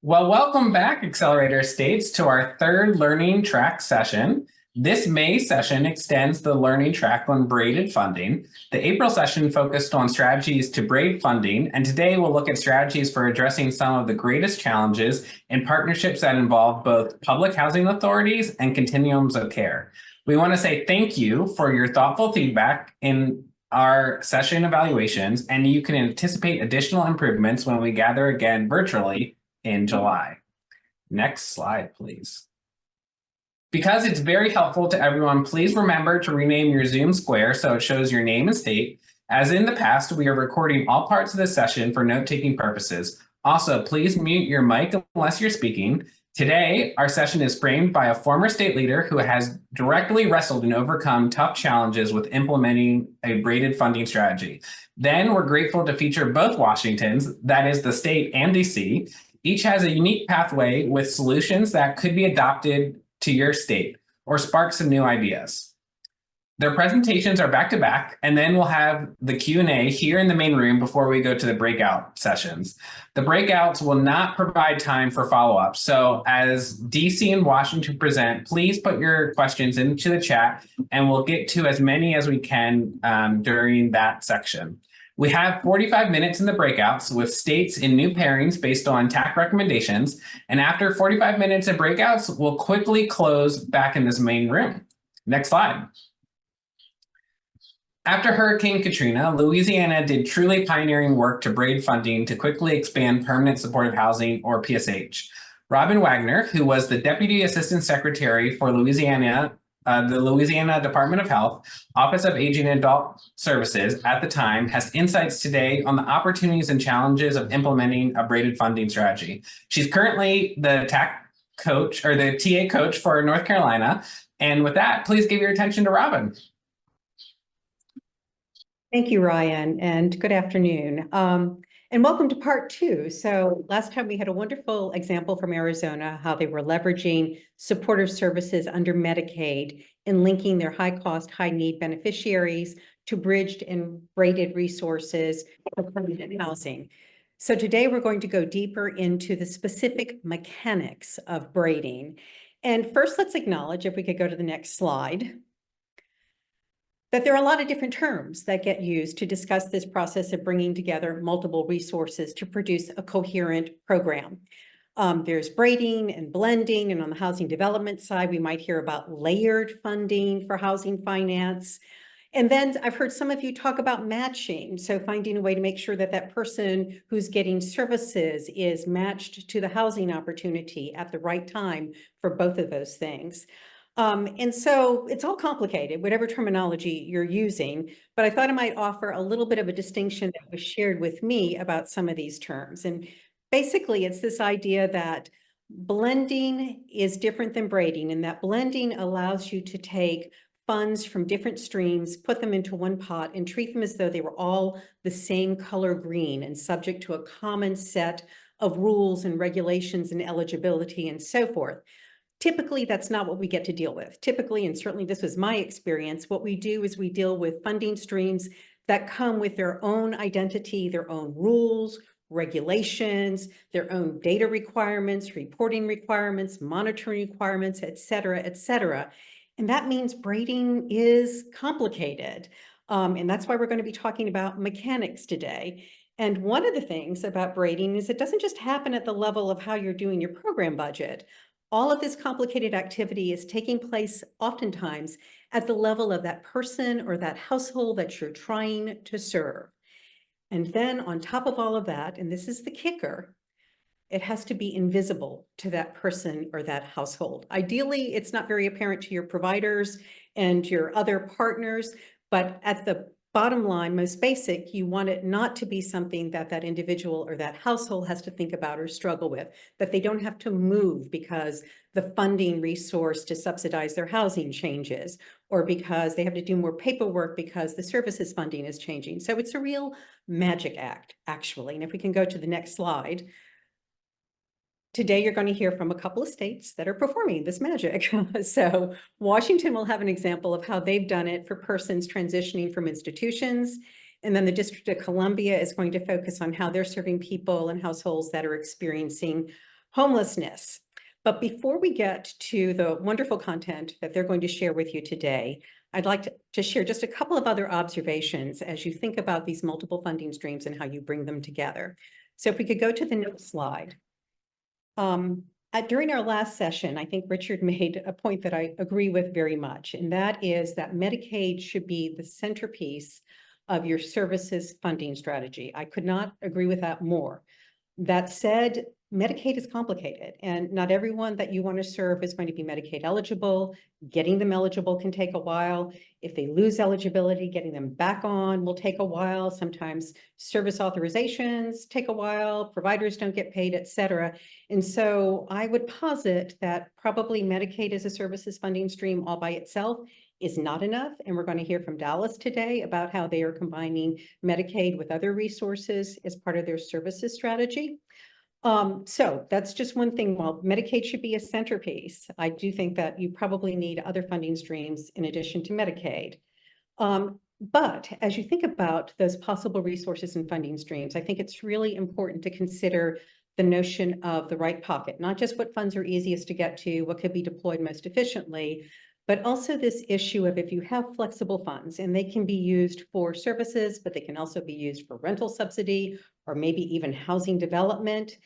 Well, welcome back, Accelerator States, to our third Learning Track session. This May session extends the Learning Track on braided funding. The April session focused on strategies to braid funding, and today we'll look at strategies for addressing some of the greatest challenges in partnerships that involve both public housing authorities and continuums of care. We want to say thank you for your thoughtful feedback in our session evaluations, and you can anticipate additional improvements when we gather again virtually in July. Next slide, please. Because it's very helpful to everyone, please remember to rename your Zoom square so it shows your name and state. As in the past, we are recording all parts of the session for note-taking purposes. Also, please mute your mic unless you're speaking. Today, our session is framed by a former state leader who has directly wrestled and overcome tough challenges with implementing a braided funding strategy. Then we're grateful to feature both Washingtons, that is the state and DC. Each has a unique pathway with solutions that could be adopted to your state or spark some new ideas. Their presentations are back to back, and then we'll have the Q&A here in the main room before we go to the breakout sessions. The breakouts will not provide time for follow-up. So as DC and Washington present, please put your questions into the chat and we'll get to as many as we can during that section. We have 45 minutes in the breakouts with states in new pairings based on TAC recommendations. And after 45 minutes of breakouts, we'll quickly close back in this main room. Next slide. After Hurricane Katrina, Louisiana did truly pioneering work to braid funding to quickly expand permanent supportive housing, or PSH. Robin Wagner, who was the Deputy Assistant Secretary for Louisiana, the Louisiana Department of Health, Office of Aging and Adult Services at the time, has insights today on the opportunities and challenges of implementing a braided funding strategy. She's currently the TAC coach or the TA coach for North Carolina. And with that, please give your attention to Robin. Thank you, Ryan, and good afternoon. And welcome to part two. So last time we had a wonderful example from Arizona, how they were leveraging supportive services under Medicaid and linking their high cost, high need beneficiaries to bridged and braided resources for permanent housing. So today we're going to go deeper into the specific mechanics of braiding. And first, let's acknowledge, if we could go to the next slide, that there are a lot of different terms that get used to discuss this process of bringing together multiple resources to produce a coherent program. There's braiding and blending, and on the housing development side, we might hear about layered funding for housing finance. And then I've heard some of you talk about matching, so finding a way to make sure that that person who's getting services is matched to the housing opportunity at the right time for both of those things. And so it's all complicated, whatever terminology you're using, but I thought I might offer a little bit of a distinction that was shared with me about some of these terms. And basically, it's this idea that blending is different than braiding, and that blending allows you to take funds from different streams, put them into one pot, and treat them as though they were all the same color green and subject to a common set of rules and regulations and eligibility and so forth. Typically, that's not what we get to deal with. Typically, and certainly this was my experience, what we do is we deal with funding streams that come with their own identity, their own rules, regulations, their own data requirements, reporting requirements, monitoring requirements, et cetera, et cetera. And that means braiding is complicated. And that's why we're going to be talking about mechanics today. And one of the things about braiding is it doesn't just happen at the level of how you're doing your program budget. All of this complicated activity is taking place oftentimes at the level of that person or that household that you're trying to serve. And then on top of all of that, and this is the kicker, it has to be invisible to that person or that household. Ideally, it's not very apparent to your providers and your other partners, but at the bottom line, most basic, you want it not to be something that that individual or that household has to think about or struggle with, that they don't have to move because the funding resource to subsidize their housing changes, or because they have to do more paperwork because the services funding is changing. So it's a real magic act, actually. And if we can go to the next slide. Today, you're going to hear from a couple of states that are performing this magic. So Washington will have an example of how they've done it for persons transitioning from institutions. And then the District of Columbia is going to focus on how they're serving people and households that are experiencing homelessness. But before we get to the wonderful content that they're going to share with you today, I'd like to share just a couple of other observations as you think about these multiple funding streams and how you bring them together. So if we could go to the next slide. During our last session, I think Richard made a point that I agree with very much, and that is that Medicaid should be the centerpiece of your services funding strategy. I could not agree with that more. That said, Medicaid is complicated, and not everyone that you want to serve is going to be Medicaid eligible. Getting them eligible can take a while. If they lose eligibility, getting them back on will take a while. Sometimes service authorizations take a while, providers don't get paid, et cetera. And so I would posit that probably Medicaid as a services funding stream all by itself is not enough. And we're going to hear from Dallas today about how they are combining Medicaid with other resources as part of their services strategy. So that's just one thing. While Medicaid should be a centerpiece, I do think that you probably need other funding streams in addition to Medicaid. But as you think about those possible resources and funding streams, I think it's really important to consider the notion of the right pocket, not just what funds are easiest to get to, what could be deployed most efficiently, but also this issue of if you have flexible funds and they can be used for services, but they can also be used for rental subsidy or maybe even housing development,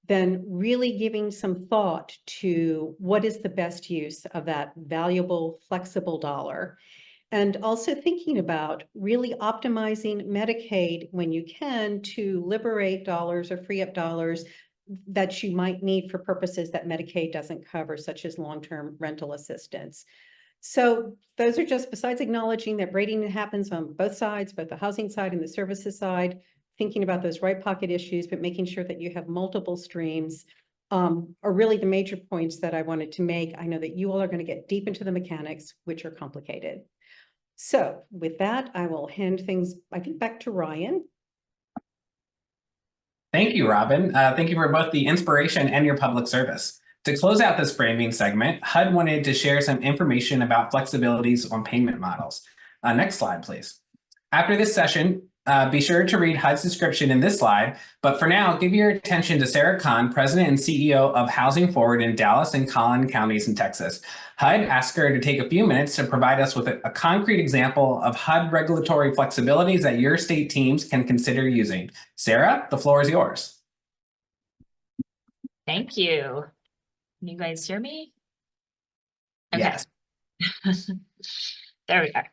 then really giving some thought to what is the best use of that valuable, flexible dollar. And also thinking about really optimizing Medicaid when you can to liberate dollars or free up dollars that you might need for purposes that Medicaid doesn't cover, such as long-term rental assistance. So those are just, besides acknowledging that braiding happens on both sides, both the housing side and the services side, thinking about those right pocket issues, but making sure that you have multiple streams are really the major points that I wanted to make. I know that you all are going to get deep into the mechanics, which are complicated. So with that, I will hand things, I think, back to Ryan. Thank you, Robin. Thank you for both the inspiration and your public service. To close out this framing segment, HUD wanted to share some information about flexibilities on payment models. Next slide, please. After this session, be sure to read HUD's description in this slide, but for now, give your attention to Sarah Kahn, President and CEO of Housing Forward in Dallas and Collin counties in Texas. HUD asked her to take a few minutes to provide us with a concrete example of HUD regulatory flexibilities that your state teams can consider using. Sarah, the floor is yours. Thank you. Can you guys hear me? Okay. Yes. There we are.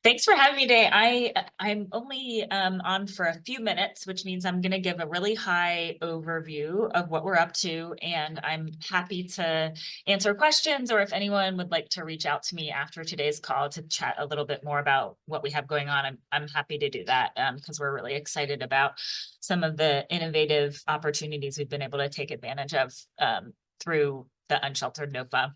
Thanks for having me today. I'm only on for a few minutes, which means I'm going to give a really high overview of what we're up to, and I'm happy to answer questions, or if anyone would like to reach out to me after today's call to chat a little bit more about what we have going on, I'm happy to do that because we're really excited about some of the innovative opportunities we've been able to take advantage of through the Unsheltered NOFA.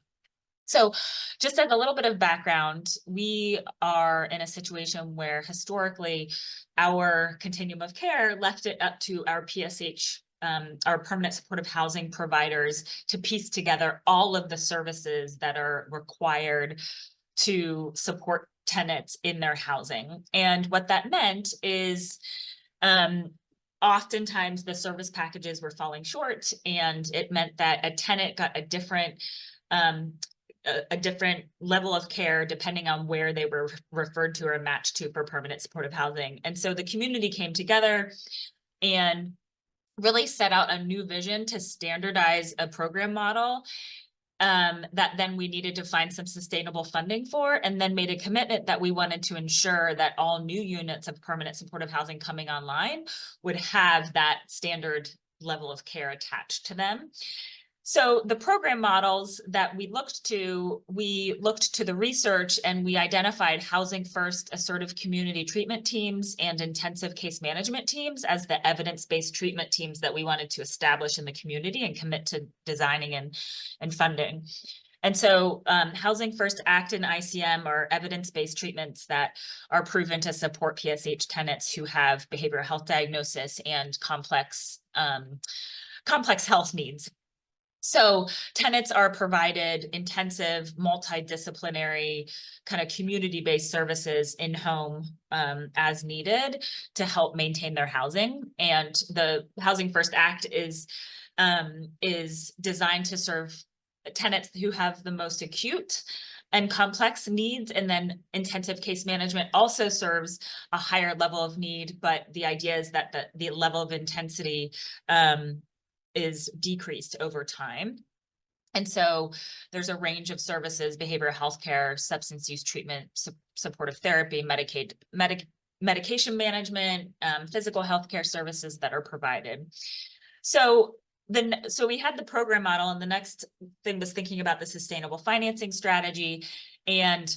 So just as a little bit of background, we are in a situation where historically our continuum of care left it up to our PSH, our permanent supportive housing providers, to piece together all of the services that are required to support tenants in their housing. And what that meant is oftentimes the service packages were falling short, and it meant that a tenant got a different level of care depending on where they were referred to or matched to for permanent supportive housing. And so the community came together and really set out a new vision to standardize a program model that then we needed to find some sustainable funding for, and then made a commitment that we wanted to ensure that all new units of permanent supportive housing coming online would have that standard level of care attached to them. So the program models that we looked to the research, and we identified housing first, assertive community treatment teams, and intensive case management teams as the evidence-based treatment teams that we wanted to establish in the community and commit to designing and funding. And so Housing First Act and ICM are evidence-based treatments that are proven to support PSH tenants who have behavioral health diagnosis and complex health needs. So tenants are provided intensive, multidisciplinary, kind of community-based services in home as needed to help maintain their housing. And the Housing First Act is is designed to serve tenants who have the most acute and complex needs, and then intensive case management also serves a higher level of need, but the idea is that the level of intensity is decreased over time. And so there's a range of services: behavioral health care, substance use treatment, supportive therapy, medication management, physical health care services that are provided. So we had the program model, and the next thing was thinking about the sustainable financing strategy. And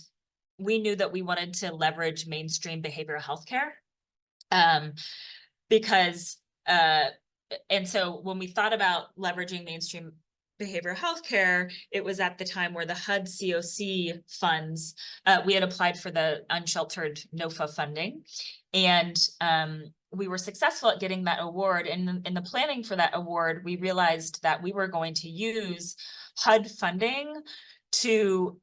we knew that we wanted to leverage mainstream behavioral health care, because and so when we thought about leveraging mainstream behavioral health care, it was at the time where the HUD COC funds, we had applied for the unsheltered NOFA funding, and we were successful at getting that award. And in the planning for that award, we realized that we were going to use HUD funding to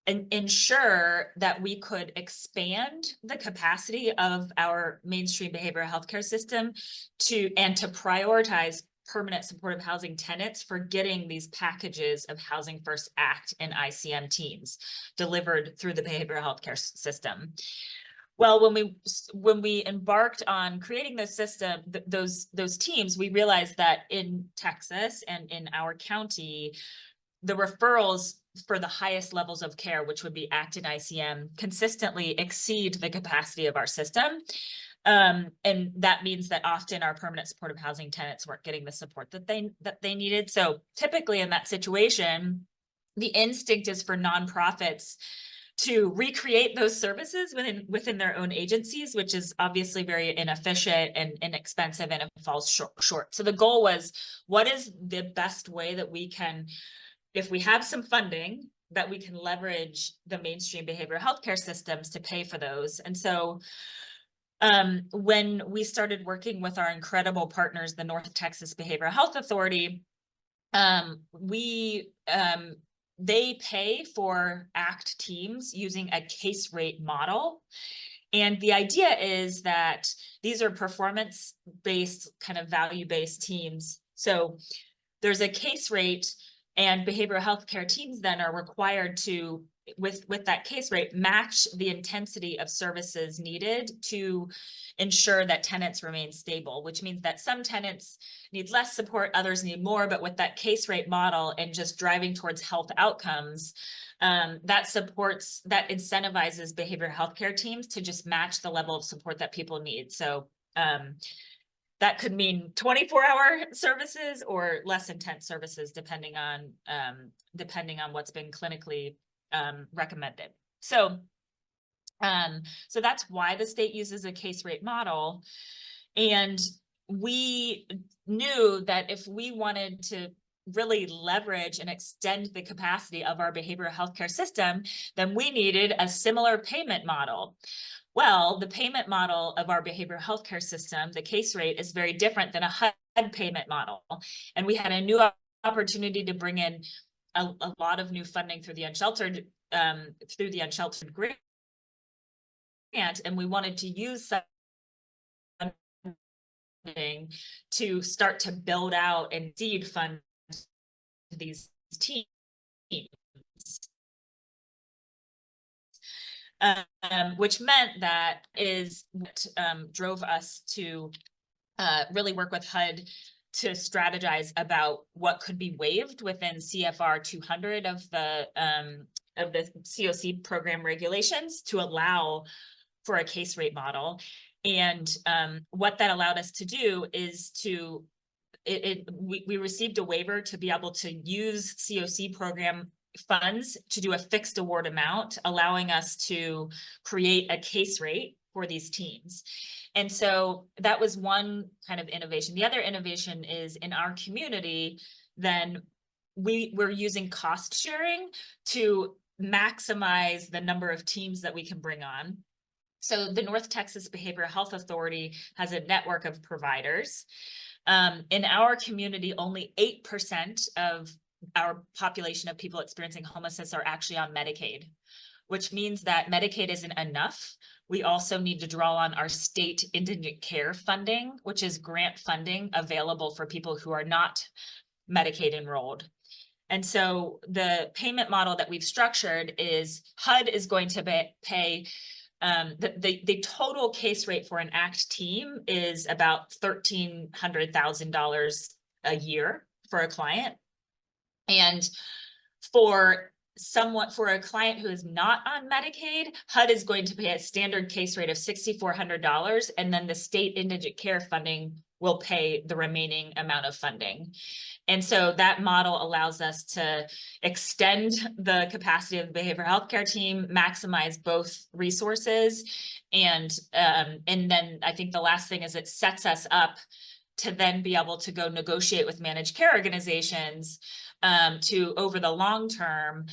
ensure that we could expand the capacity of our mainstream behavioral healthcare system and to prioritize permanent supportive housing tenants for getting these packages of Housing First Act and ICM teams delivered through the behavioral healthcare system. Well, when we embarked on creating the system, those teams, we realized that in Texas and in our county, the referrals for the highest levels of care, which would be ACT and ICM, consistently exceed the capacity of our system. And that means that often our permanent supportive housing tenants weren't getting the support that they needed. So typically in that situation, the instinct is for nonprofits to recreate those services within their own agencies, which is obviously very inefficient and inexpensive, and it falls short. So the goal was, what is the best way that we can, if we have some funding, that we can leverage the mainstream behavioral healthcare systems to pay for those. And so when we started working with our incredible partners, the North Texas Behavioral Health Authority, they pay for ACT teams using a case rate model. And the idea is that these are performance-based, kind of value-based teams. So there's a case rate, and behavioral health care teams then are required to, with that case rate, match the intensity of services needed to ensure that tenants remain stable, which means that some tenants need less support, others need more. But with that case rate model and just driving towards health outcomes, that incentivizes behavioral health care teams to just match the level of support that people need. So that could mean 24-hour services or less intense services, depending on what's been clinically recommended. So that's why the state uses a case rate model. And we knew that if we wanted to really leverage and extend the capacity of our behavioral healthcare system, then we needed a similar payment model. Well, the payment model of our behavioral healthcare system, the case rate, is very different than a HUD payment model. And we had a new opportunity to bring in a lot of new funding through the unsheltered grant, and we wanted to use funding to start to build out and seed fund these teams. Which meant that is what drove us to really work with HUD to strategize about what could be waived within CFR 200 of the COC program regulations to allow for a case rate model. And what that allowed us to do is we received a waiver to be able to use COC program funds to do a fixed award amount, allowing us to create a case rate for these teams. And so that was one kind of innovation. The other innovation is, in our community, then we're using cost sharing to maximize the number of teams that we can bring on. So the North Texas Behavioral Health Authority has a network of providers. In our community, only 8% of our population of people experiencing homelessness are actually on Medicaid. which means that Medicaid isn't enough. We also need to draw on our state indigent care funding, which is grant funding available for people who are not Medicaid enrolled. And so the payment model that we've structured is HUD is going to pay the total case rate for an ACT team is about $1,300,000 a year for a client. And for a client who is not on Medicaid, HUD is going to pay a standard case rate of $6,400, and then the state indigent care funding will pay the remaining amount of funding. And so that model allows us to extend the capacity of the behavioral health care team, maximize both resources. And then I think the last thing is it sets us up to then be able to go negotiate with managed care organizations to, over the long term,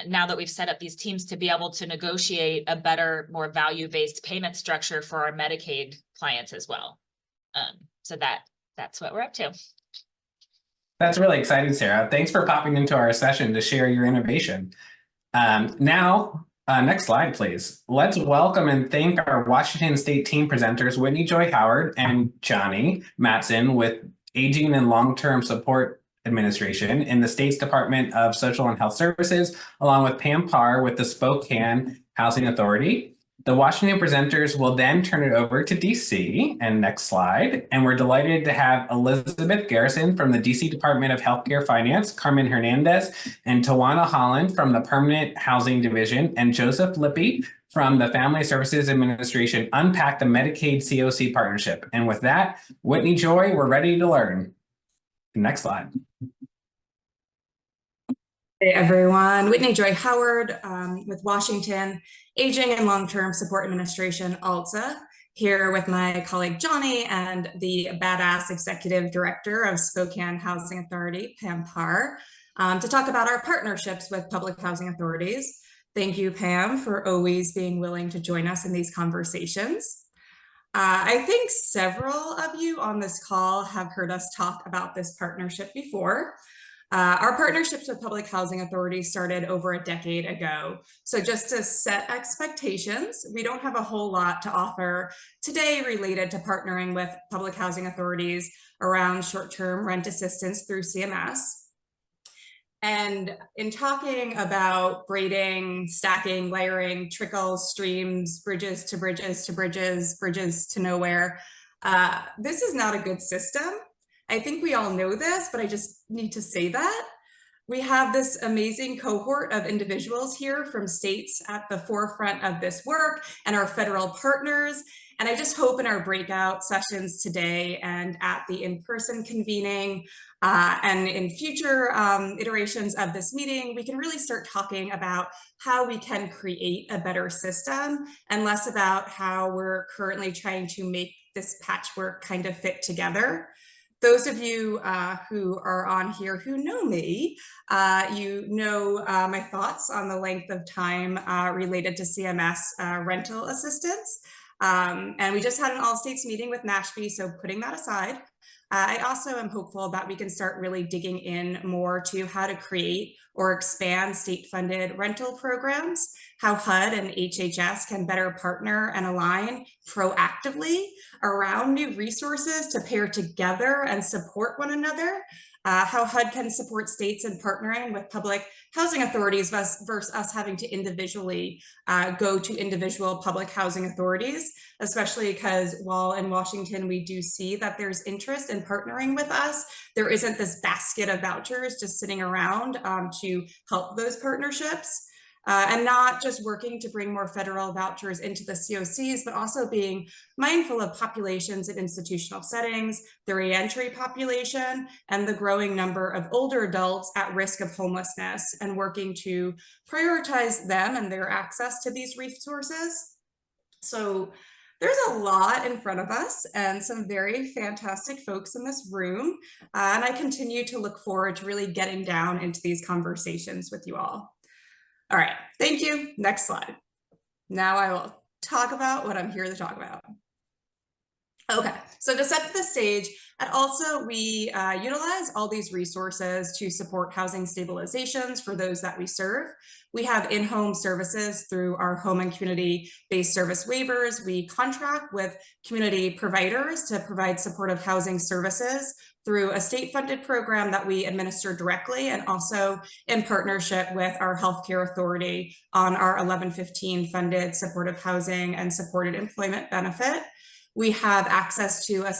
now that we've set up these teams, to be able to negotiate a better, more value-based payment structure for our Medicaid clients as well. So that's what we're up to. That's really exciting, Sarah. Thanks for popping into our session to share your innovation. Next slide, please. Let's welcome and thank our Washington State team presenters, Whitney Joy Howard and Johnny Matson with Aging and Long-Term Support Administration in the state's Department of Social and Health Services, along with Pam Parr with the Spokane Housing Authority. The Washington presenters will then turn it over to DC, and next slide. And we're delighted to have Elizabeth Garrison from the DC Department of Healthcare Finance, Carmen Hernandez, and Tawana Holland from the Permanent Housing Division, and Joseph Lippy from the Family Services Administration unpack the Medicaid COC partnership. And with that, Whitney Joy, we're ready to learn. Next slide. Hey everyone, Whitney Joy Howard with Washington Aging and Long-Term Support Administration, ALSA, here with my colleague Johnny and the badass Executive Director of Spokane Housing Authority, Pam Parr, to talk about our partnerships with public housing authorities. Thank you, Pam, for always being willing to join us in these conversations. I think several of you on this call have heard us talk about this partnership before. Our partnerships with public housing authorities started over a decade ago. So just to set expectations, we don't have a whole lot to offer today related to partnering with public housing authorities around short-term rent assistance through CMS. And in talking about braiding, stacking, layering, trickles, streams, bridges to bridges to bridges, bridges to nowhere, this is not a good system. I think we all know this, but I just need to say that. We have this amazing cohort of individuals here from states at the forefront of this work and our federal partners. And I just hope in our breakout sessions today and at the in-person convening and in future iterations of this meeting, we can really start talking about how we can create a better system and less about how we're currently trying to make this patchwork kind of fit together. Those of you who are on here who know me, you know my thoughts on the length of time related to CMS rental assistance. And we just had an all states meeting with NASHB, so putting that aside, I also am hopeful that we can start really digging in more to how to create or expand state-funded rental programs, how HUD and HHS can better partner and align proactively around new resources to pair together and support one another, how HUD can support states in partnering with public housing authorities versus us having to individually go to individual public housing authorities, especially because while in Washington we do see that there's interest in partnering with us, there isn't this basket of vouchers just sitting around to help those partnerships. And not just working to bring more federal vouchers into the COCs, but also being mindful of populations in institutional settings, the reentry population, and the growing number of older adults at risk of homelessness, and working to prioritize them and their access to these resources. So there's a lot in front of us and some very fantastic folks in this room. And I continue to look forward to really getting down into these conversations with you all. All right, thank you. Next slide. Now I will talk about what I'm here to talk about. Okay, so to set the stage, At ALSA, we utilize all these resources to support housing stabilizations for those that we serve. We have in-home services through our home and community-based service waivers. We contract with community providers to provide supportive housing services through a state-funded program that we administer directly, and also in partnership with our healthcare authority on our 1115 funded supportive housing and supported employment benefit. We have access to a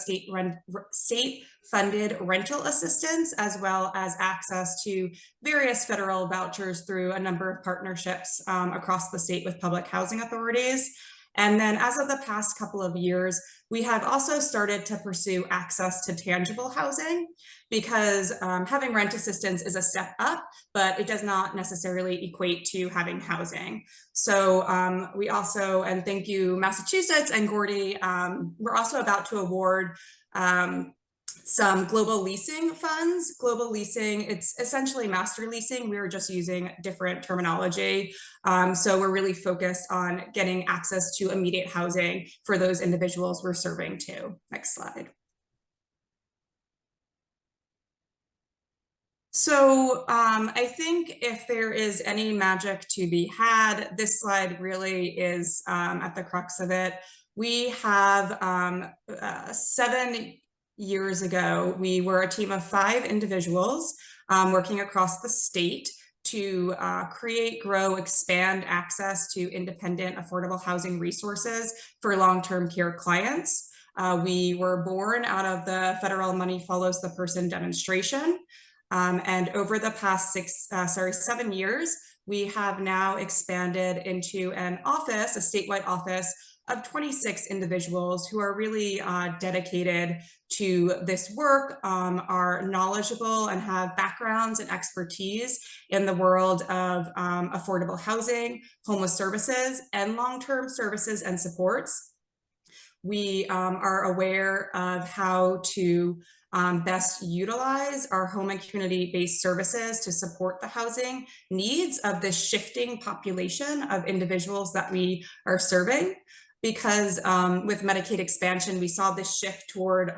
state-funded rental assistance, as well as access to various federal vouchers through a number of partnerships across the state with public housing authorities. And then as of the past couple of years, we have also started to pursue access to tangible housing, because having rent assistance is a step up, but it does not necessarily equate to having housing. So we also, and thank you Massachusetts and Gordy, we're also about to award some global leasing funds. Global leasing, it's essentially master leasing. We were just using different terminology. So we're really focused on getting access to immediate housing for those individuals we're serving too. Next slide. So I think if there is any magic to be had, this slide really is at the crux of it. We have 7 years ago, we were a team of 5 individuals working across the state to create, grow, expand access to independent, affordable housing resources for long-term care clients. We were born out of the federal Money Follows the Person demonstration. And over the past 7 years, we have now expanded into an office, a statewide office of 26 individuals who are really dedicated to this work, are knowledgeable and have backgrounds and expertise in the world of affordable housing, homeless services, and long-term services and supports. We are aware of how to best utilize our home and community-based services to support the housing needs of this shifting population of individuals that we are serving. Because with Medicaid expansion, we saw this shift toward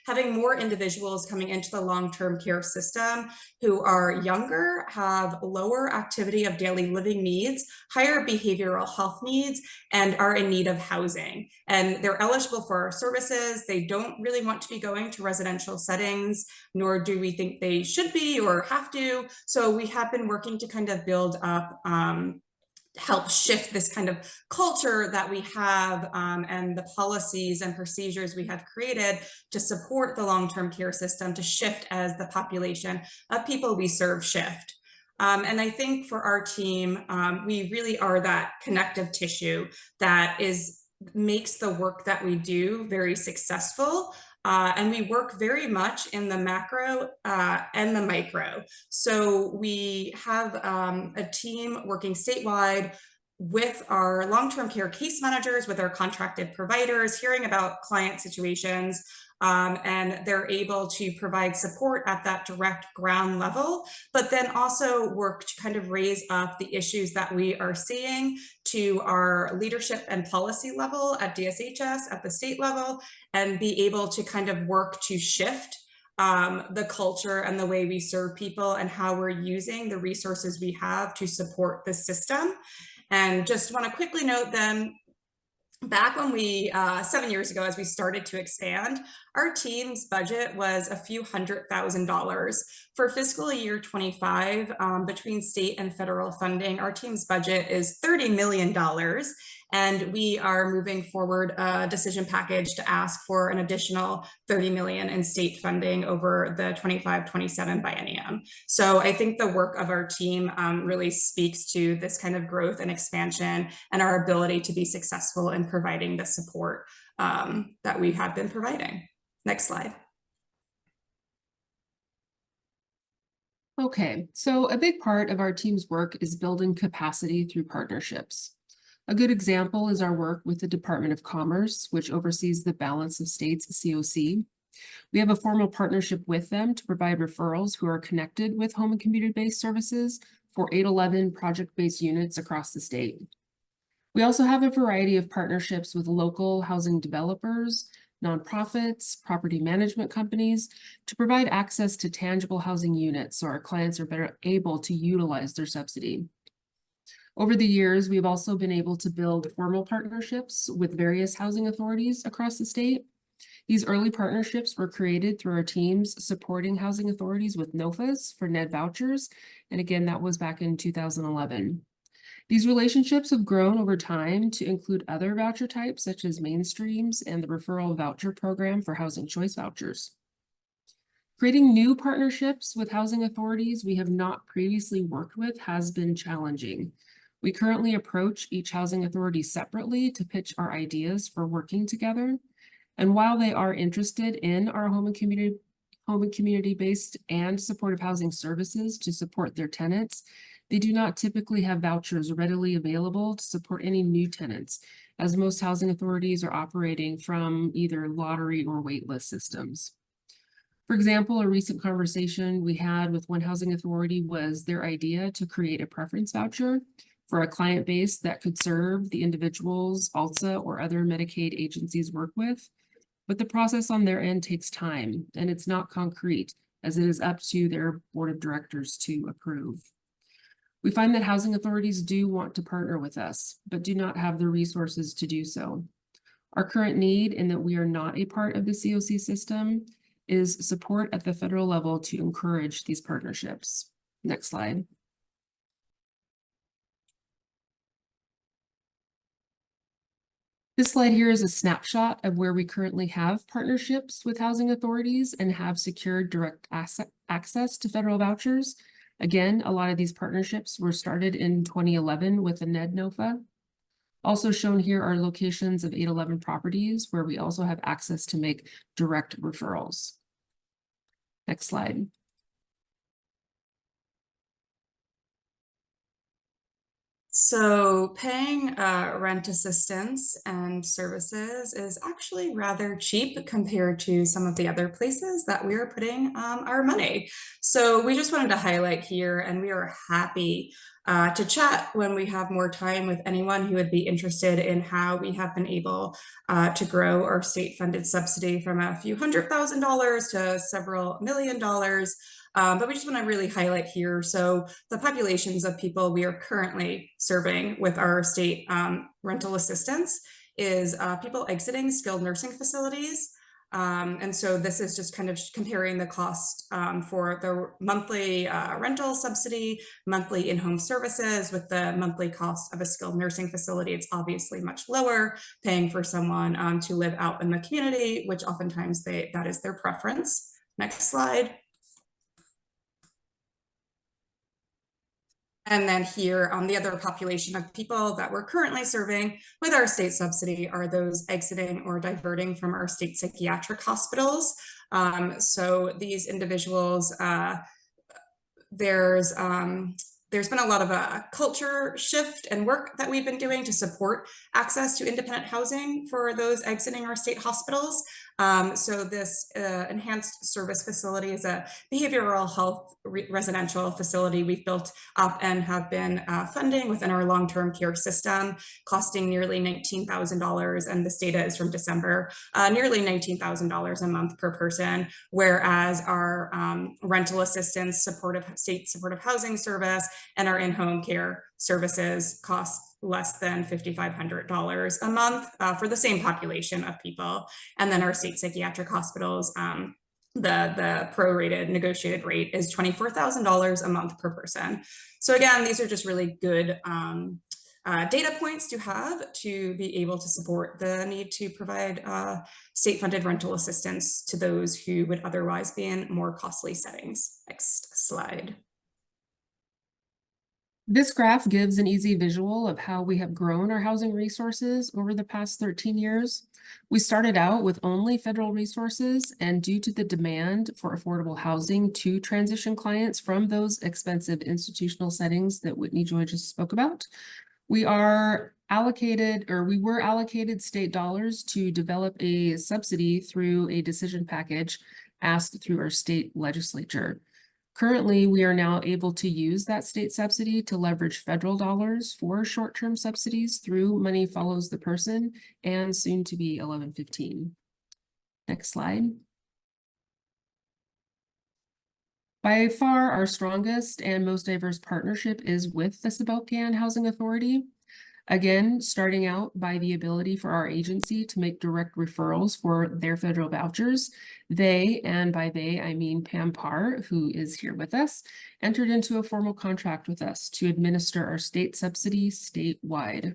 having more individuals coming into the long-term care system who are younger, have lower activity of daily living needs, higher behavioral health needs, and are in need of housing. And they're eligible for our services. They don't really want to be going to residential settings, nor do we think they should be or have to. So we have been working to kind of build up help shift this kind of culture that we have and the policies and procedures we have created to support the long-term care system to shift as the population of people we serve shift. And I think for our team, we really are that connective tissue that makes the work that we do very successful. And we work very much in the macro and the micro. So we have a team working statewide with our long-term care case managers, with our contracted providers, hearing about client situations, and they're able to provide support at that direct ground level, but then also work to kind of raise up the issues that we are seeing to our leadership and policy level at DSHS, at the state level, and be able to kind of work to shift the culture and the way we serve people and how we're using the resources we have to support the system. And just want to quickly note then, back when we, 7 years ago, as we started to expand, our team's budget was a few $100,000. For fiscal year 25, between state and federal funding, our team's budget is $30 million. And we are moving forward a decision package to ask for an additional $30 million in state funding over the 25-27 biennium. So I think the work of our team really speaks to this kind of growth and expansion and our ability to be successful in providing the support that we have been providing. Next slide. Okay, so a big part of our team's work is building capacity through partnerships. A good example is our work with the Department of Commerce, which oversees the balance of states COC. We have a formal partnership with them to provide referrals who are connected with home and community-based services for 811 project-based units across the state. We also have a variety of partnerships with local housing developers, nonprofits, property management companies to provide access to tangible housing units so our clients are better able to utilize their subsidy. Over the years, we've also been able to build formal partnerships with various housing authorities across the state. These early partnerships were created through our teams supporting housing authorities with NOFAs for NED vouchers. And again, that was back in 2011. These relationships have grown over time to include other voucher types such as mainstreams and the referral voucher program for housing choice vouchers. Creating new partnerships with housing authorities we have not previously worked with has been challenging. We currently approach each housing authority separately to pitch our ideas for working together. And while they are interested in our home and community-based and supportive housing services to support their tenants, they do not typically have vouchers readily available to support any new tenants, as most housing authorities are operating from either lottery or waitlist systems. For example, a recent conversation we had with one housing authority was their idea to create a preference voucher for a client base that could serve the individuals ALTSA or other Medicaid agencies work with. But the process on their end takes time, and it's not concrete, as it is up to their board of directors to approve. We find that housing authorities do want to partner with us, but do not have the resources to do so. Our current need, in that we are not a part of the COC system, is support at the federal level to encourage these partnerships. Next slide. This slide here is a snapshot of where we currently have partnerships with housing authorities and have secured direct access to federal vouchers. Again, a lot of these partnerships were started in 2011 with the NED NOFA. Also shown here are locations of 811 properties where we also have access to make direct referrals. Next slide. So paying rent assistance and services is actually rather cheap compared to some of the other places that we are putting our money. So we just wanted to highlight here, and we are happy to chat when we have more time with anyone who would be interested in how we have been able to grow our state-funded subsidy from a few $100,000 to several $1 million. But we just want to really highlight here. So the populations of people we are currently serving with our state rental assistance is people exiting skilled nursing facilities. And so this is just kind of comparing the cost for the monthly rental subsidy, monthly in-home services with the monthly cost of a skilled nursing facility. It's obviously much lower, paying for someone to live out in the community, which oftentimes that is their preference. Next slide. And then here on the other population of people that we're currently serving with our state subsidy are those exiting or diverting from our state psychiatric hospitals. So these individuals, there's been a lot of culture shift and work that we've been doing to support access to independent housing for those exiting our state hospitals. So this enhanced service facility is a behavioral health residential facility we've built up and have been funding within our long-term care system, costing nearly $19,000, and this data is from December, nearly $19,000 a month per person, whereas our rental assistance state supportive housing service and our in-home care services cost less than $5,500 a month for the same population of people. And then our state psychiatric hospitals, the prorated negotiated rate is $24,000 a month per person. So again, these are just really good data points to have to be able to support the need to provide state-funded rental assistance to those who would otherwise be in more costly settings. Next slide. This graph gives an easy visual of how we have grown our housing resources over the past 13 years. We started out with only federal resources, and due to the demand for affordable housing to transition clients from those expensive institutional settings that Whitney Joy just spoke about, we were allocated state dollars to develop a subsidy through a decision package asked through our state legislature. Currently, we are now able to use that state subsidy to leverage federal dollars for short-term subsidies through Money Follows the Person and soon to be 1115. Next slide. By far, our strongest and most diverse partnership is with the Spokane Housing Authority. Again, starting out by the ability for our agency to make direct referrals for their federal vouchers. They, and by they, I mean Pam Parr, who is here with us, entered into a formal contract with us to administer our state subsidy statewide.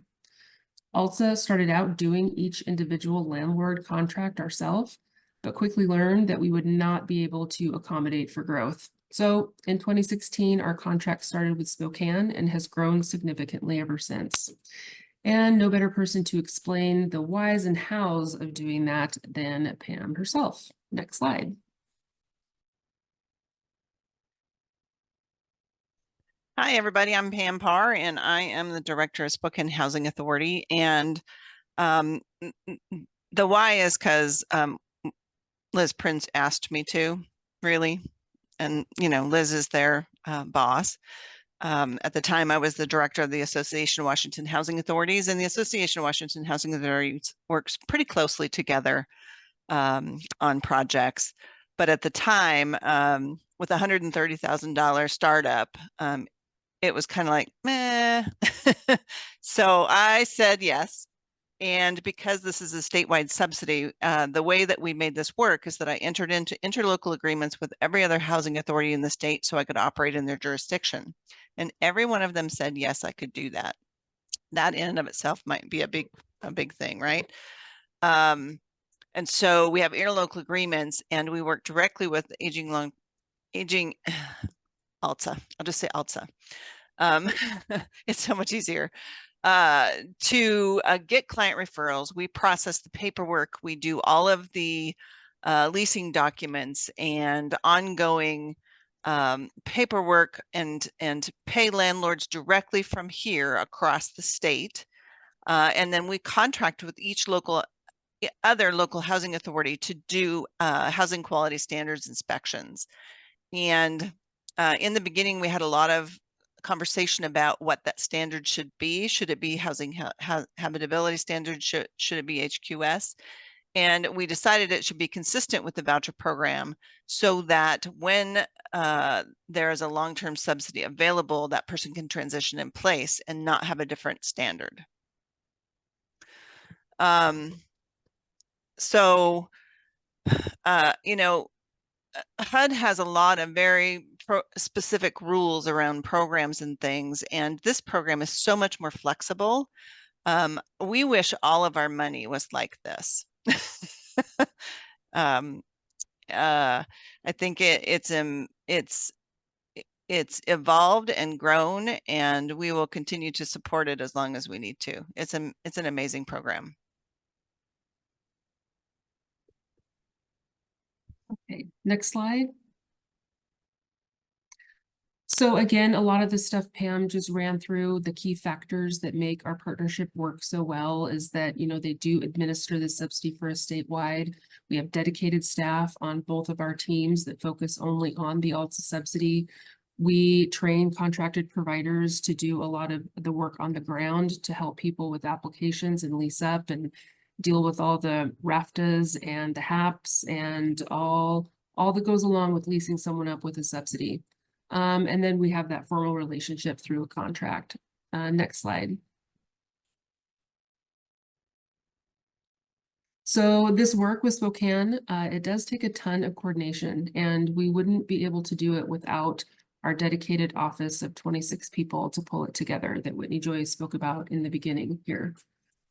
ALSA started out doing each individual landlord contract ourselves, but quickly learned that we would not be able to accommodate for growth. So in 2016, our contract started with Spokane and has grown significantly ever since. And no better person to explain the whys and hows of doing that than Pam herself. Next slide. Hi, everybody. I'm Pam Parr, and I am the director of Spokane Housing Authority. And the why is because Liz Prince asked me to, really. And, you know, Liz is their boss. At the time, I was the director of the Association of Washington Housing Authorities, and the Association of Washington Housing Authorities works pretty closely together on projects. But at the time, with a $130,000 startup, it was kind of like, meh. So I said yes. And because this is a statewide subsidy, the way that we made this work is that I entered into interlocal agreements with every other housing authority in the state so I could operate in their jurisdiction. And every one of them said, yes, I could do that. That in and of itself might be a big thing, right? And so we have interlocal agreements, and we work directly with aging ALTSA. I'll just say ALTSA. It's so much easier. To get client referrals, we process the paperwork, we do all of the leasing documents and ongoing paperwork and pay landlords directly from here across the state. And then we contract with each other local housing authority to do housing quality standards inspections. And in the beginning, we had a lot of conversation about what that standard should be. Should it be housing habitability standard? Should it be HQS? And we decided it should be consistent with the voucher program so that when there is a long-term subsidy available, that person can transition in place and not have a different standard. So, you know, HUD has a lot of very specific rules around programs and things, and this program is so much more flexible. We wish all of our money was like this. I think it's evolved and grown, and we will continue to support it as long as we need to. It's an amazing program. Okay, next slide. So again, a lot of the stuff Pam just ran through, the key factors that make our partnership work so well is that, you know, they do administer the subsidy for us statewide. We have dedicated staff on both of our teams that focus only on the ALTSA subsidy. We train contracted providers to do a lot of the work on the ground to help people with applications and lease up and deal with all the RAFTAs and the HAPs and all that goes along with leasing someone up with a subsidy. And then we have that formal relationship through a contract. Next slide. So this work with Spokane, it does take a ton of coordination, and we wouldn't be able to do it without our dedicated office of 26 people to pull it together that Whitney Joy spoke about in the beginning here.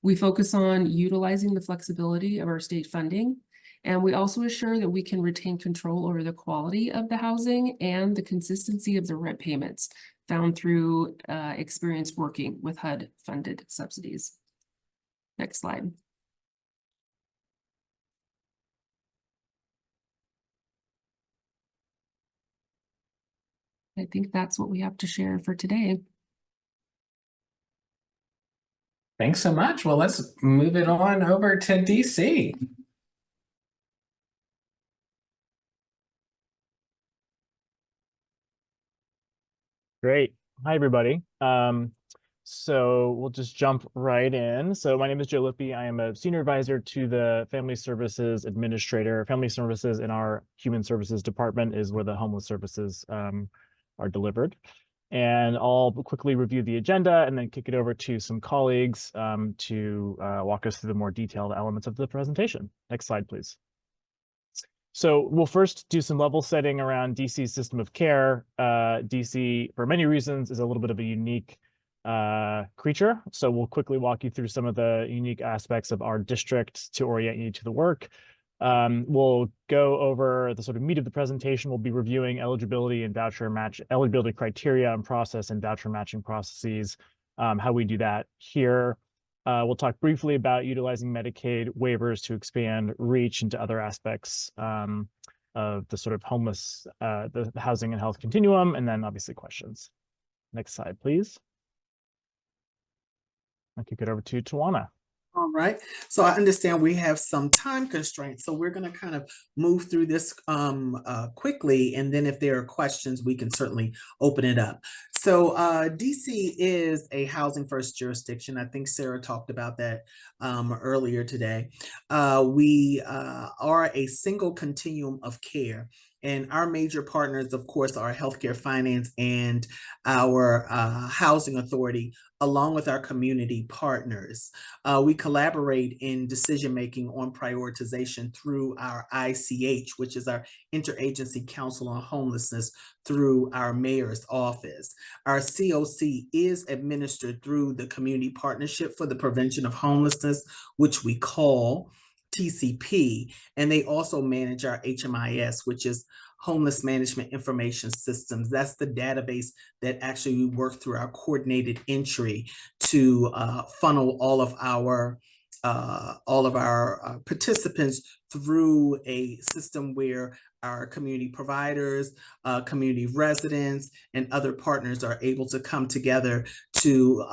We focus on utilizing the flexibility of our state funding, and we also assure that we can retain control over the quality of the housing and the consistency of the rent payments found through experience working with HUD-funded subsidies. Next slide. I think that's what we have to share for today. Thanks so much. Well, let's move it on over to DC. Great. Hi, everybody. So we'll just jump right in. So my name is Joe Lippy. I am a senior advisor to the Family Services Administrator. Family Services in our Human Services Department is where the homeless services are delivered. And I'll quickly review the agenda and then kick it over to some colleagues to walk us through the more detailed elements of the presentation. Next slide, please. So we'll first do some level setting around DC's system of care. DC, for many reasons, is a little bit of a unique creature. So we'll quickly walk you through some of the unique aspects of our district to orient you to the work. We'll go over the sort of meat of the presentation. We'll be reviewing eligibility and voucher match, eligibility criteria and process and voucher matching processes, how we do that here. We'll talk briefly about utilizing Medicaid waivers to expand reach into other aspects of the sort of homeless, the housing and health continuum, and then obviously questions. Next slide, please. I'll kick it over to Tawana. All right, so I understand we have some time constraints, so we're going to kind of move through this quickly, and then if there are questions, we can certainly open it up. So DC is a housing first jurisdiction. I think Sarah talked about that earlier today. We are a single continuum of care. And our major partners, of course, are healthcare finance and our housing authority, along with our community partners. We collaborate in decision-making on prioritization through our ICH, which is our Interagency Council on Homelessness, through our mayor's office. Our COC is administered through the Community Partnership for the Prevention of Homelessness, which we call TCP, and they also manage our HMIS, which is Homeless Management Information Systems. That's the database that actually we work through our coordinated entry to funnel all of our participants through a system where our community providers, community residents, and other partners are able to come together to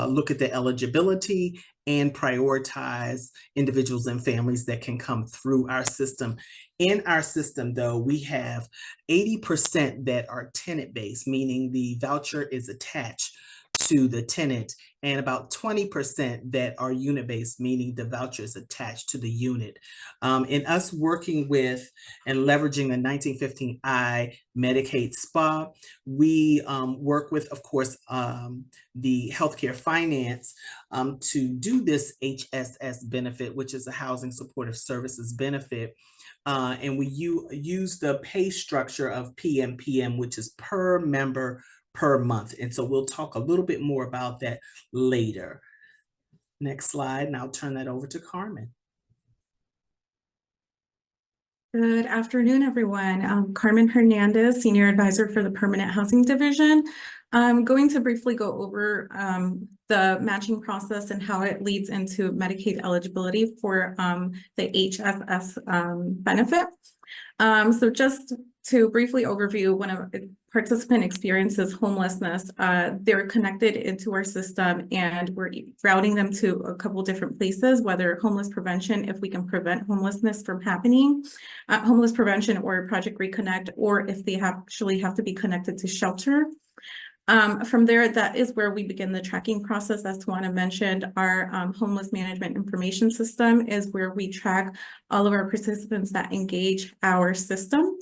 look at the eligibility and prioritize individuals and families that can come through our system. In our system, though, we have 80% that are tenant-based, meaning the voucher is attached to the tenant, and about 20% that are unit-based, meaning the voucher is attached to the unit. In us working with and leveraging the 1915I Medicaid SPA, we work with, of course, the healthcare finance to do this HSS benefit, which is a housing supportive services benefit. And we use the pay structure of PMPM, which is per member per month. And so we'll talk a little bit more about that later. Next slide, and I'll turn that over to Carmen. Good afternoon, everyone. I'm Carmen Hernandez, Senior Advisor for the Permanent Housing Division. I'm going to briefly go over the matching process and how it leads into Medicaid eligibility for the HSS benefit. So just to briefly overview, when a participant experiences homelessness, they're connected into our system and we're routing them to a couple different places, whether homeless prevention, if we can prevent homelessness from happening, homeless prevention or Project Reconnect, or if they actually have to be connected to shelter. From there, that is where we begin the tracking process. As Tawana mentioned, our homeless management information system is where we track all of our participants that engage our system.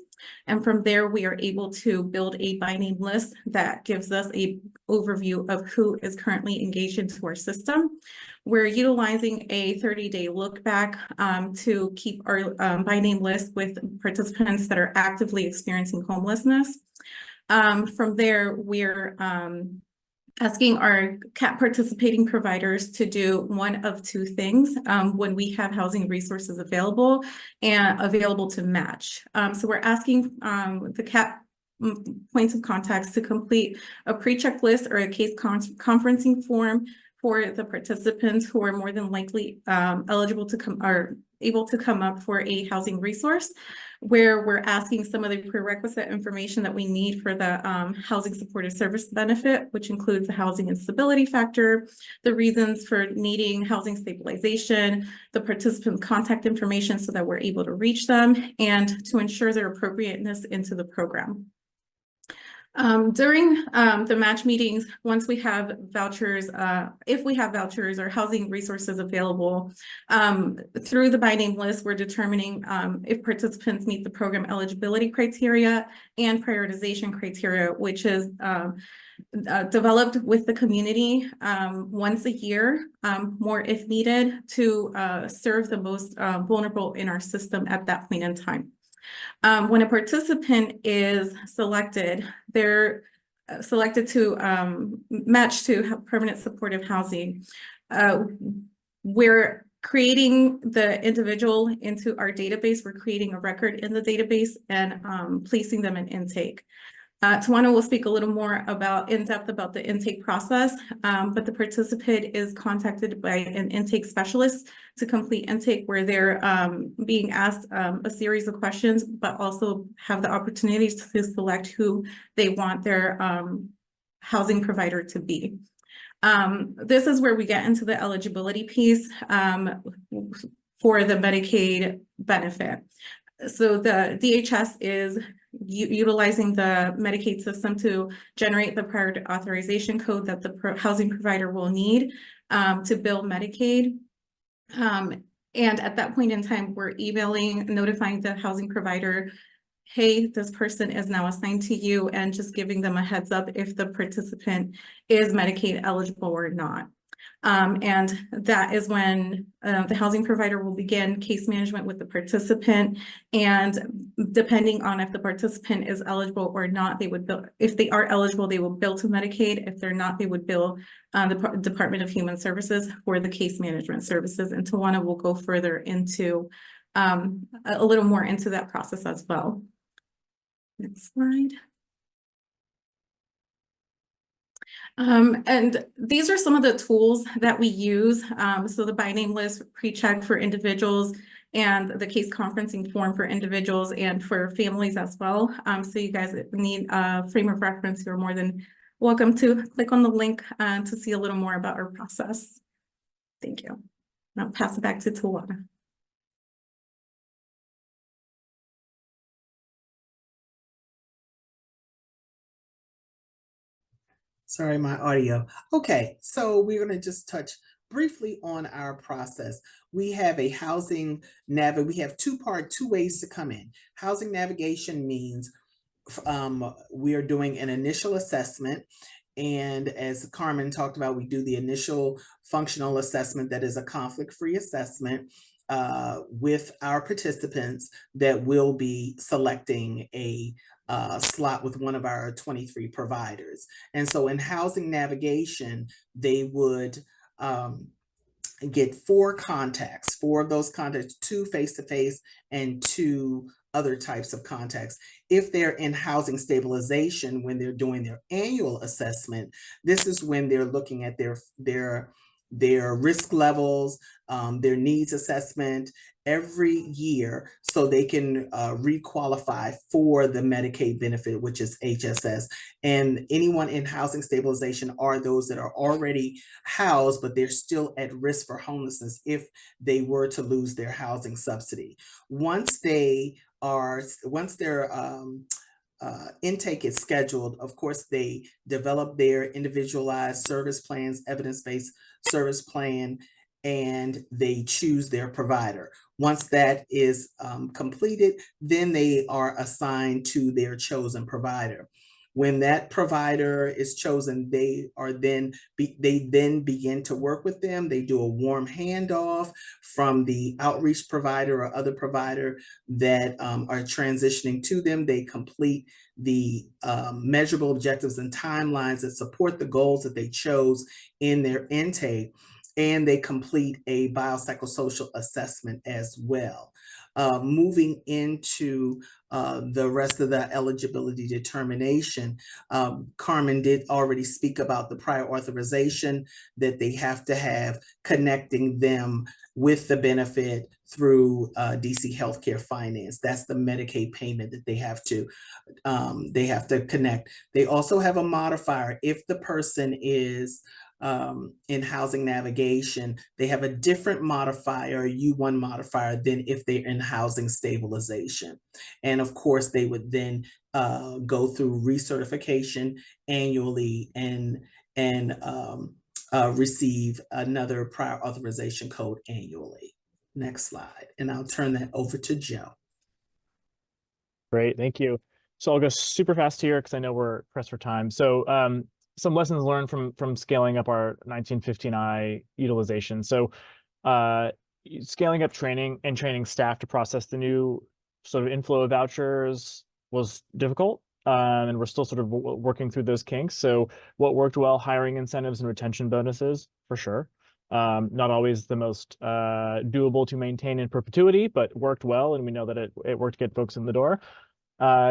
And from there, we are able to build a by name list that gives us an overview of who is currently engaged into our system. We're utilizing a 30-day look back to keep our by name list with participants that are actively experiencing homelessness. From there, we're asking our CAP participating providers to do one of two things when we have housing resources available and available to match. So we're asking the CAP points of contacts to complete a pre-checklist or a case conferencing form for the participants who are more than likely eligible to come or able to come up for a housing resource, where we're asking some of the prerequisite information that we need for the housing supportive service benefit, which includes the housing instability factor, the reasons for needing housing stabilization, the participant contact information so that we're able to reach them, and to ensure their appropriateness into the program. During the match meetings, once we have vouchers, if we have vouchers or housing resources available, through the by name list, we're determining if participants meet the program eligibility criteria and prioritization criteria, which is developed with the community once a year, more if needed, to serve the most vulnerable in our system at that point in time. When a participant is selected, they're selected to match to permanent supportive housing. We're creating the individual into our database. We're creating a record in the database and placing them in intake. Tawana will speak a little more in depth about the intake process, but the participant is contacted by an intake specialist to complete intake, where they're being asked a series of questions, but also have the opportunities to select who they want their housing provider to be. This is where we get into the eligibility piece for the Medicaid benefit. So the DHS is utilizing the Medicaid system to generate the prior authorization code that the housing provider will need to bill Medicaid. And at that point in time, we're emailing, notifying the housing provider, hey, this person is now assigned to you, and just giving them a heads up if the participant is Medicaid eligible or not. And that is when the housing provider will begin case management with the participant, and depending on if the participant is eligible or not, they would bill. If they are eligible, they will bill to Medicaid. If they're not, they would bill the Department of Human Services for the case management services. And Tawana will go further into a little more into that process as well. Next slide. And these are some of the tools that we use. So the by name list, pre-check for individuals, and the case conferencing form for individuals and for families as well. So you guys need a frame of reference, you're more than welcome to click on the link to see a little more about our process. Thank you. I'll pass it back to Tawana. Sorry, my audio. Okay, so we're going to just touch briefly on our process. We have a housing we have two ways to come in. Housing navigation means we are doing an initial assessment. And as Carmen talked about, we do the initial functional assessment that is a conflict-free assessment with our participants that will be selecting a slot with one of our 23 providers. And so in housing navigation, they would get 4 contacts, 4 of those contacts, 2 face-to-face and 2 other types of contacts. If they're in housing stabilization, when they're doing their annual assessment, this is when they're looking at their risk levels, their needs assessment every year, so they can re-qualify for the Medicaid benefit, which is HSS. And anyone in housing stabilization are those that are already housed, but they're still at risk for homelessness if they were to lose their housing subsidy. Once their intake is scheduled, of course, they develop their individualized service plans, evidence-based service plan, and they choose their provider. Once that is completed, then they are assigned to their chosen provider. When that provider is chosen, they then begin to work with them. They do a warm handoff from the outreach provider or other provider that are transitioning to them. They complete the measurable objectives and timelines that support the goals that they chose in their intake, and they complete a biopsychosocial assessment as well. Moving into the rest of the eligibility determination, Carmen did already speak about the prior authorization that they have to have, connecting them with the benefit through DC Healthcare Finance. That's the Medicaid payment that they have to connect. They also have a modifier. If the person is in housing navigation, they have a different modifier, U1 modifier, than if they're in housing stabilization. And of course, they would then go through recertification annually and receive another prior authorization code annually. Next slide, and I'll turn that over to Joe. Great, thank you. So I'll go super fast here because I know we're pressed for time. So some lessons learned from scaling up our 1915I utilization. So scaling up training and training staff to process the new sort of inflow of vouchers was difficult. And we're still sort of working through those kinks. So what worked well, hiring incentives and retention bonuses, for sure. Not always the most doable to maintain in perpetuity, but worked well. And we know that it worked to get folks in the door.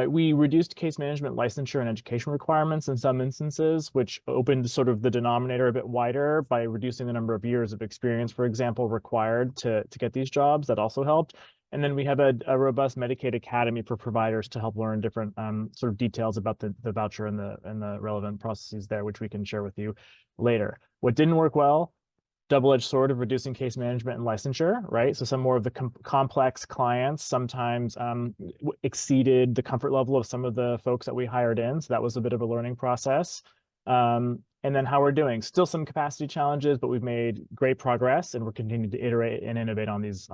We reduced case management licensure and education requirements in some instances, which opened sort of the denominator a bit wider by reducing the number of years of experience, for example, required to get these jobs. That also helped. And then we have a robust Medicaid academy for providers to help learn different sort of details about the voucher and the relevant processes there, which we can share with you later. What didn't work well, double-edged sword of reducing case management and licensure, right? So some more of the complex clients sometimes exceeded the comfort level of some of the folks that we hired in. So that was a bit of a learning process. And then how we're doing, still some capacity challenges, but we've made great progress and we're continuing to iterate and innovate on these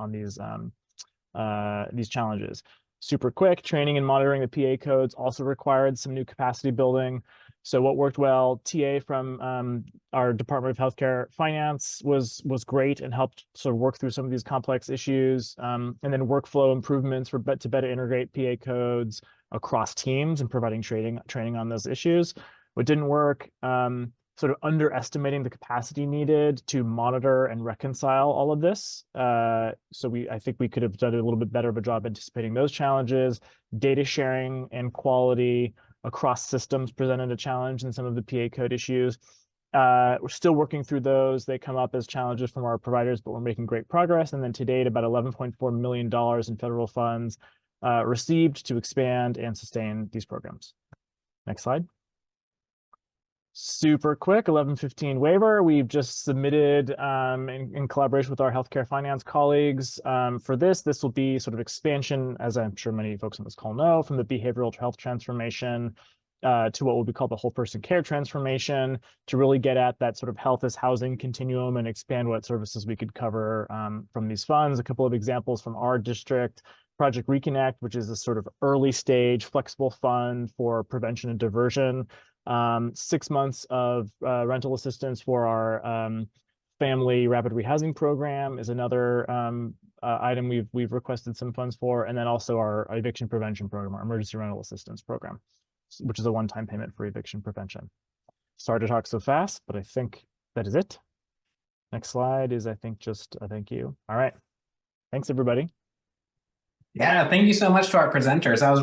challenges. Super quick, training and monitoring the PA codes also required some new capacity building. So what worked well, TA from our Department of Healthcare Finance was great and helped sort of work through some of these complex issues. And then workflow improvements to better integrate PA codes across teams and providing training on those issues. What didn't work, sort of underestimating the capacity needed to monitor and reconcile all of this. So I think we could have done a little bit better of a job anticipating those challenges. Data sharing and quality across systems presented a challenge in some of the PA code issues. We're still working through those. They come up as challenges from our providers, but we're making great progress. And then to date, about $11.4 million in federal funds received to expand and sustain these programs. Next slide. Super quick, 1115 waiver. We've just submitted in collaboration with our healthcare finance colleagues for this. This will be sort of expansion, as I'm sure many folks on this call know, from the behavioral health transformation to what will be called the whole person care transformation to really get at that sort of health as housing continuum and expand what services we could cover from these funds. A couple of examples from our district. Project Reconnect, which is a sort of early stage flexible fund for prevention and diversion. 6 months of rental assistance for our family rapid rehousing program is another item we've requested some funds for, and then also our eviction prevention program, our emergency rental assistance program, which is a one-time payment for eviction prevention. Sorry to talk so fast, but I think that is it. Next slide is, I think, just a thank you. All right. Thanks, everybody. Yeah, thank you so much to our presenters. That was